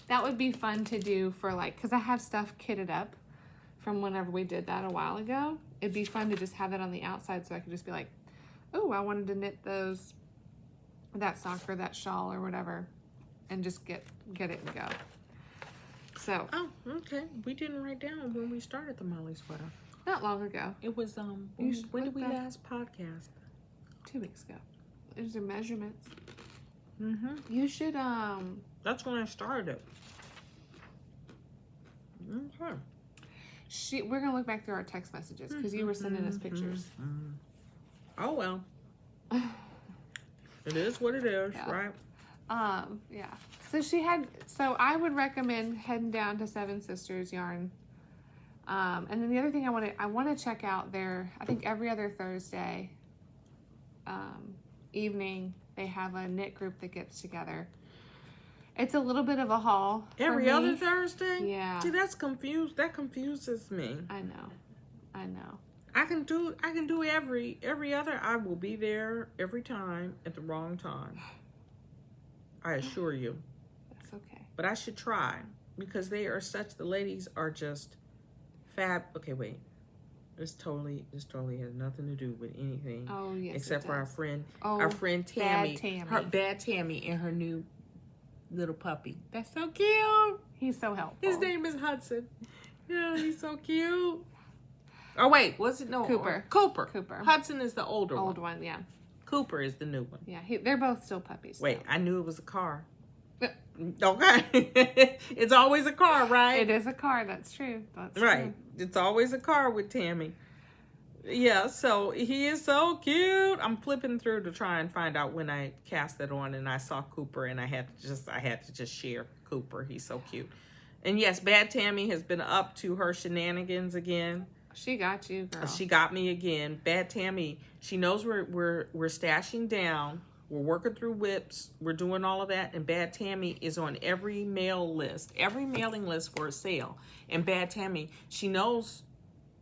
that would be fun to do for like, because I have stuff kitted up from whenever we did that a while ago. It'd be fun to just have that on the outside so I could just be like, oh, I wanted to knit those that sock or that shawl or whatever, and just get it and go. So. Oh, okay. We didn't write down when we started the Molly sweater. Not long ago. It was when did we last podcast? 2 weeks ago. These are measurements. Mm-hmm. You should That's when I started. Okay. We're gonna look back through our text messages because you were sending us pictures. Oh well. It is what it is, Yeah. right? Yeah. So I would recommend heading down to Seven Sisters Yarn. And then the other thing I want to check out there, I think every other Thursday evening, they have a knit group that gets together. It's a little bit of a haul. Every other Thursday? Yeah. See, that confuses me. I know. I can do every other. I will be there every time at the wrong time. I assure you. That's okay. But I should try because the ladies are just fab. Okay, wait. This totally has nothing to do with anything. Oh yes. Except for our friend Tammy. Bad Tammy and her new little puppy. That's so cute. He's so helpful. His name is Hudson. Yeah, he's so cute. Oh wait, was it Cooper? Cooper. Hudson is the older old one. Yeah. Cooper is the new one. Yeah, they're both still puppies. Wait, so. I knew it was a car. Okay. It's always a car, right? It is a car. That's true. That's right. True. It's always a car with Tammy. Yeah, so he is so cute. I'm flipping through to try and find out when I cast it on and I saw Cooper and I had to just share Cooper. He's so cute. And yes, Bad Tammy has been up to her shenanigans again. She got you, girl. She got me again. Bad Tammy, she knows we're stashing down. We're working through whips. We're doing all of that. And Bad Tammy is on every mailing list for a sale. And Bad Tammy, she knows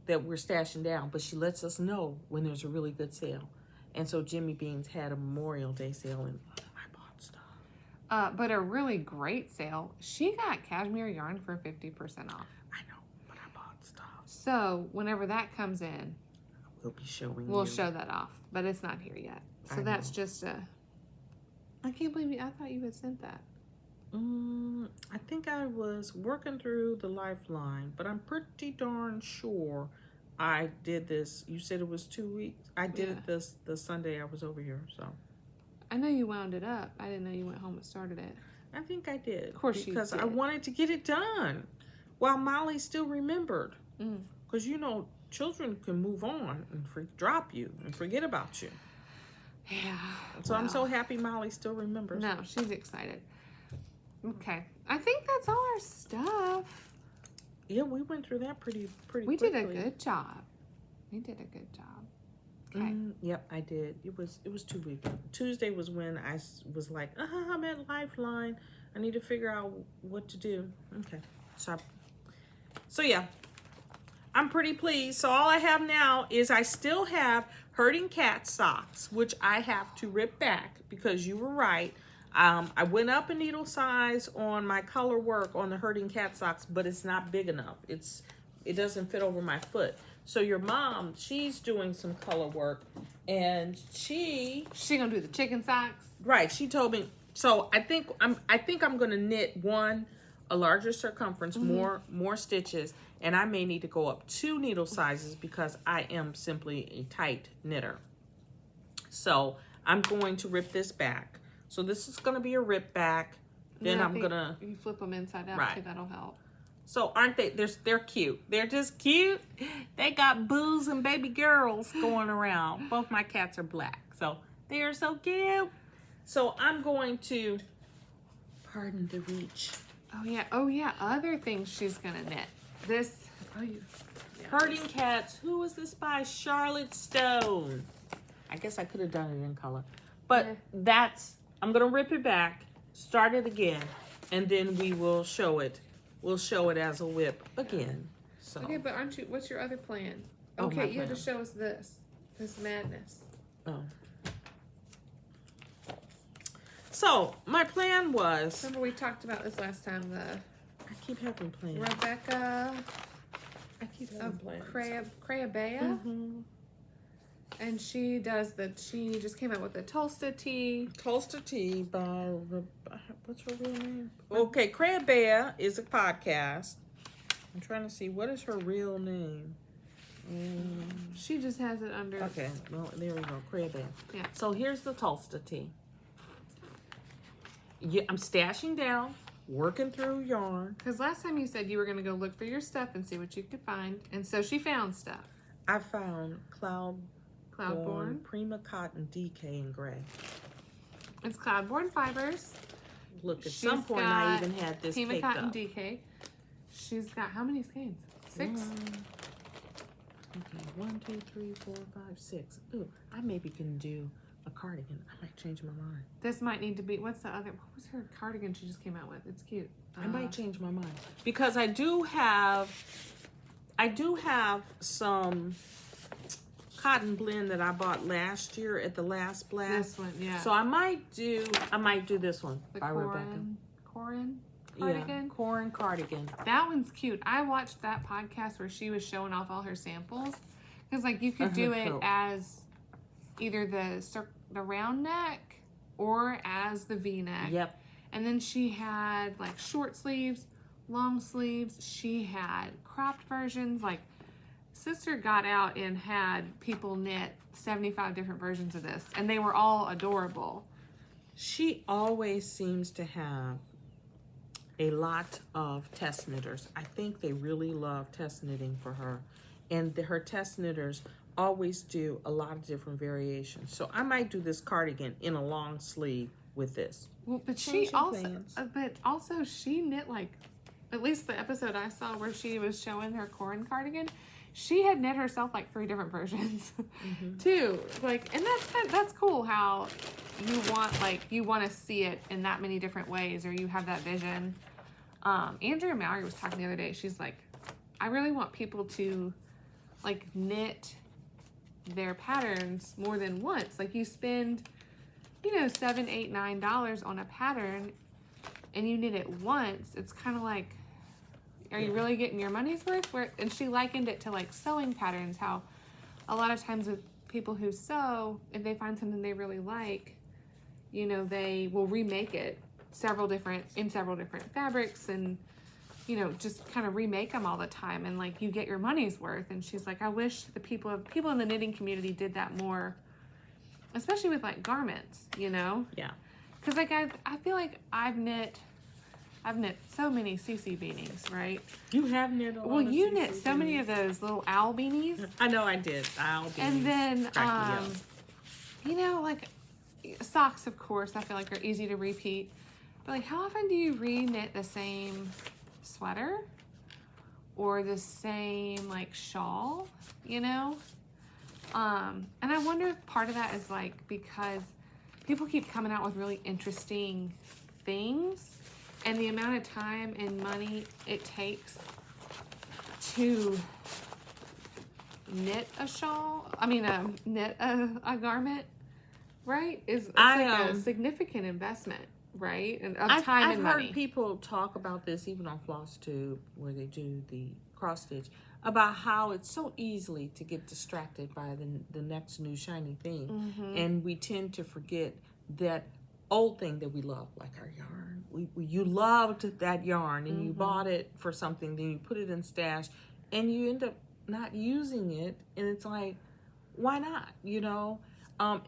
that we're stashing down, but she lets us know when there's a really good sale. And so Jimmy Beans had a Memorial Day sale and I bought stuff. But a really great sale. She got cashmere yarn for 50% off. I know, but I bought stuff. So whenever that comes in, we'll show that off, but it's not here yet. So that's just I can't believe I thought you had sent that. I think I was working through the Lifeline, but I'm pretty darn sure I did this. You said it was 2 weeks. I did it the Sunday I was over here, so. I know you wound it up. I didn't know you went home and started it. I think I did. Of course you did. Because I wanted to get it done while Molly still remembered. Because, children can move on and drop you and forget about you. Yeah. So I'm so happy Molly still remembers. No, she's excited. Okay. I think that's all our stuff. Yeah, we went through that pretty We quickly. did a good job. Okay. Yep, I did. It was 2 weeks. Tuesday was when I was like, I'm at Lifeline. I need to figure out what to do. Okay. So yeah, I'm pretty pleased. So all I have now is I still have Herding Cat socks, which I have to rip back because you were right. I went up a needle size on my color work on the Herding Cat socks, but it's not big enough. It doesn't fit over my foot. So your mom, she's doing some color work, and she gonna do the chicken socks. Right. She told me. So I think I'm gonna knit a larger circumference, more stitches, and I may need to go up 2 needle sizes because I am simply a tight knitter. So I'm going to rip this back. So this is going to be a rip back. Then I'm going to... You flip them inside out too, that'll help. So aren't they... They're cute. They're just cute. They got boos and baby girls going around. Both my cats are black. So they are so cute. So I'm going to... Pardon the reach. Oh yeah. Other things she's going to knit. This... Herding Cats. Who was this by? Charlotte Stone. I guess I could have done it in color. But I'm going to rip it back, start it again, and then we will show it. We'll show it as a whip again. So. Okay, but what's your other plan? Oh, Okay, you plan. have to show us this madness. Oh. So, my plan was... Remember we talked about this last time, I keep having plans. Rebecca... I keep having plans. Crayabea? And she just came out with the Tulsa tea. Tulsa Tea by, what's her real name? Okay, Crab Bear is a podcast. I'm trying to see, what is her real name? She just has it under. Okay, well, there we go, Crab Bear. Yeah. So here's the Tulsa Tea. I'm stashing down, working through yarn. Because last time you said you were going to go look for your stuff and see what you could find. And so she found stuff. I found Cloudborn. Prima Cotton DK in gray. It's Cloudborn fibers. Look, at some point I even had this Prima caked Cotton up. DK. She's got how many skeins? 6? Okay, 1, 2, 3, 4, 5, 6. Ooh, I maybe can do a cardigan. I might change my mind. This might need to be, what was her cardigan she just came out with? It's cute. I might change my mind. Because I do have some cotton blend that I bought last year at the last blast. This one, yeah. So I might do this one The by Rebecca. Corin cardigan? Yeah, Corin cardigan. That one's cute. I watched that podcast where she was showing off all her samples. Because, like, you could do it as either the round neck or as the V-neck. Yep. And then she had, like, short sleeves, long sleeves. She had cropped versions. Like, sister got out and had people knit 75 different versions of this. And they were all adorable. She always seems to have a lot of test knitters. I think they really love test knitting for her. And her test knitters always do a lot of different variations. So I might do this cardigan in a long sleeve with this. Well, but she also, she knit, like, at least the episode I saw where she was showing her Corin cardigan, she had knit herself like 3 different versions too. Like, and that's cool how you want to see it in that many different ways, or you have that vision. Andrea Mallory was talking the other day. She's like, I really want people to, like, knit their patterns more than once. Like, you spend, $7, $8, $9 on a pattern and you knit it once. It's kind of like, are you really getting your money's worth? And she likened it to, like, sewing patterns, how a lot of times with people who sew, if they find something they really like, they will remake it in several different fabrics, and just kind of remake them all the time, and, like, you get your money's worth. And she's like, I wish the people in the knitting community did that more, especially with, like, garments, Yeah. because, like, I feel like I've knit so many CC beanies, right? You have knit a lot. Well, you of knit CC so many beanies. of those little owl beanies. I know I did. Owl beanies. And then Cracked me up. like socks, of course, I feel like are easy to repeat. But, like, how often do you re-knit the same sweater or the same, like, shawl, And I wonder if part of that is, like, because people keep coming out with really interesting things, and the amount of time and money it takes to knit a shawl, knit a garment, right? It's like a significant investment, right? And of time and money. I've heard people talk about this even on Floss Tube, where they do the cross stitch, about how it's so easily to get distracted by the next new shiny thing. And we tend to forget that old thing that we love, like our yarn. You loved that yarn, and you bought it for something, then you put it in stash, and you end up not using it, and it's like, why not,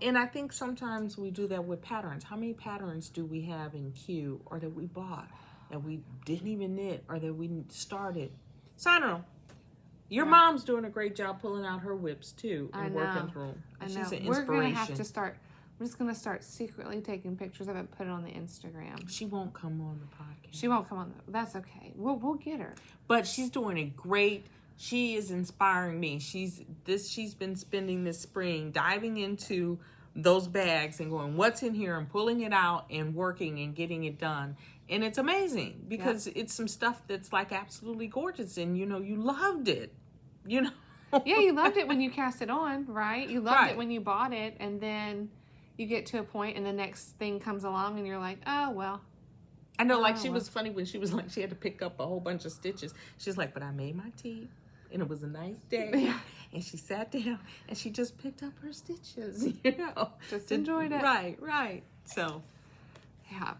and I think sometimes we do that with patterns. How many patterns do we have in queue, or that we bought, that we didn't even knit, or that we started? So I don't know. Your mom's doing a great job pulling out her whips too and working through them. She's an inspiration. We're gonna have to start. I'm just gonna start secretly taking pictures of it, put it on the Instagram. She won't come on the podcast. She won't come on. That's okay. We'll get her. But she's doing a great. She is inspiring me. She's been spending this spring diving into those bags and going, what's in here, and pulling it out and working and getting it done. And it's amazing because it's some stuff that's, like, absolutely gorgeous, and you loved it. Yeah, you loved it when you cast it on, right? You loved it when you bought it, and then you get to a point and the next thing comes along and you're like, oh, well. I know, like, she was funny when she was like, she had to pick up a whole bunch of stitches. She's like, but I made my tea. and it was a nice day. Yeah. And she sat down and she just picked up her stitches, you know. Just enjoyed it. Right. So, Yeah.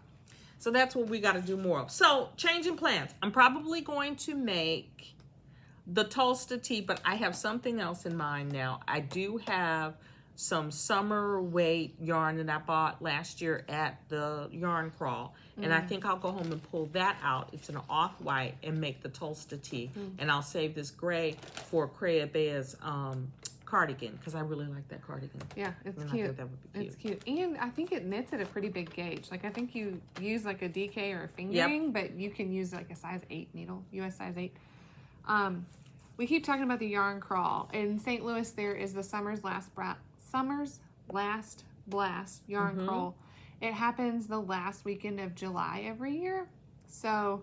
so that's what we got to do more of. So, changing plans. I'm probably going to make the Tulsa tee, but I have something else in mind now. I do have some summer weight yarn that I bought last year at the yarn crawl, and I think I'll go home and pull that out. It's an off-white and make the Tulsa tee, and I'll save this gray for Korey Bear's cardigan because I really like that cardigan. Yeah, it's And I cute. think that would be cute. It's cute. And I think it knits at a pretty big gauge. Like, I think you use like a DK or a fingering, but you can use like a size 8 needle, US size 8. We keep talking about the yarn crawl. In St. Louis, there is the Summer's Last Blast yarn crawl. It happens the last weekend of July every year. So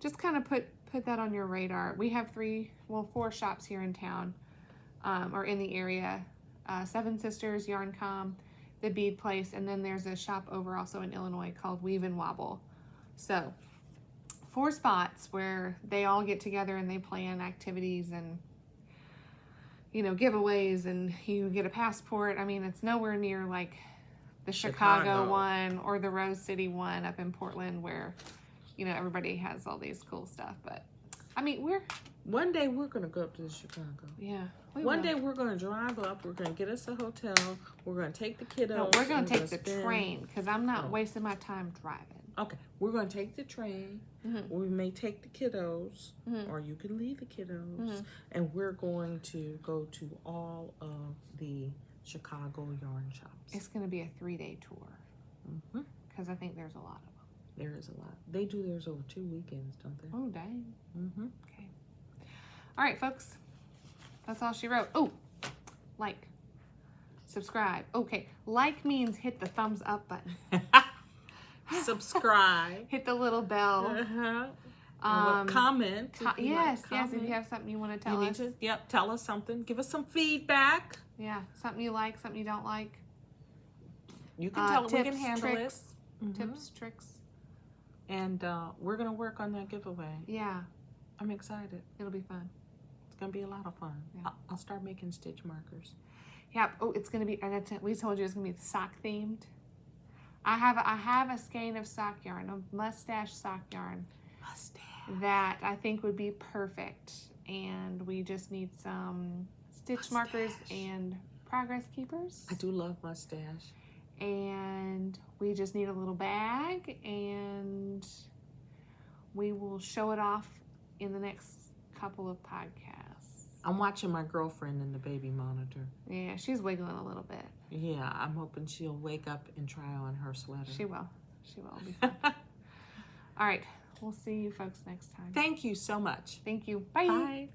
just kind of put that on your radar. We have 4 shops here in town, or in the area. Seven Sisters, Yarn Com, the Bead Place, and then there's a shop over also in Illinois called Weave and Wobble. So 4 spots where they all get together and they plan activities and, you know, giveaways, and you get a passport. I mean, it's nowhere near like the Chicago one or the Rose City one up in Portland where, you know, everybody has all these cool stuff. But I mean, One day we're going to go up to Chicago. Yeah. One day we're going to drive up. We're going to get us a hotel. We're going to take the kiddos. No, we're going to take the train because I'm not wasting my time driving. Okay, we're going to take the train. We may take the kiddos, or you can leave the kiddos, and we're going to go to all of the Chicago yarn shops. It's going to be a 3-day tour because I think there's a lot of them. There is a lot. They do theirs over 2 weekends, don't they? Oh, dang. Okay. All right, folks. That's all she wrote. Oh, like, subscribe. Okay, like means hit the thumbs up button. Subscribe. Hit the little bell. Comment. Yes, if you have something you want to tell us. Tell us something. Give us some feedback. Yeah, something you like, something you don't like. You can tell us. We can handle tricks, tips, tricks. And we're going to work on that giveaway. Yeah. I'm excited. It'll be fun. It's going to be a lot of fun. Yeah. I'll start making stitch markers. Yeah. Oh, it's going to be, we told you it's going to be sock themed. I have a skein of sock yarn, a mustache sock yarn. That I think would be perfect. And we just need some stitch markers and progress keepers. I do love mustache. And we just need a little bag, and we will show it off in the next couple of podcasts. I'm watching my girlfriend in the baby monitor. Yeah, she's wiggling a little bit. Yeah, I'm hoping she'll wake up and try on her sweater. She will. It'll be fun. All right. We'll see you folks next time. Thank you so much. Thank you. Bye. Bye.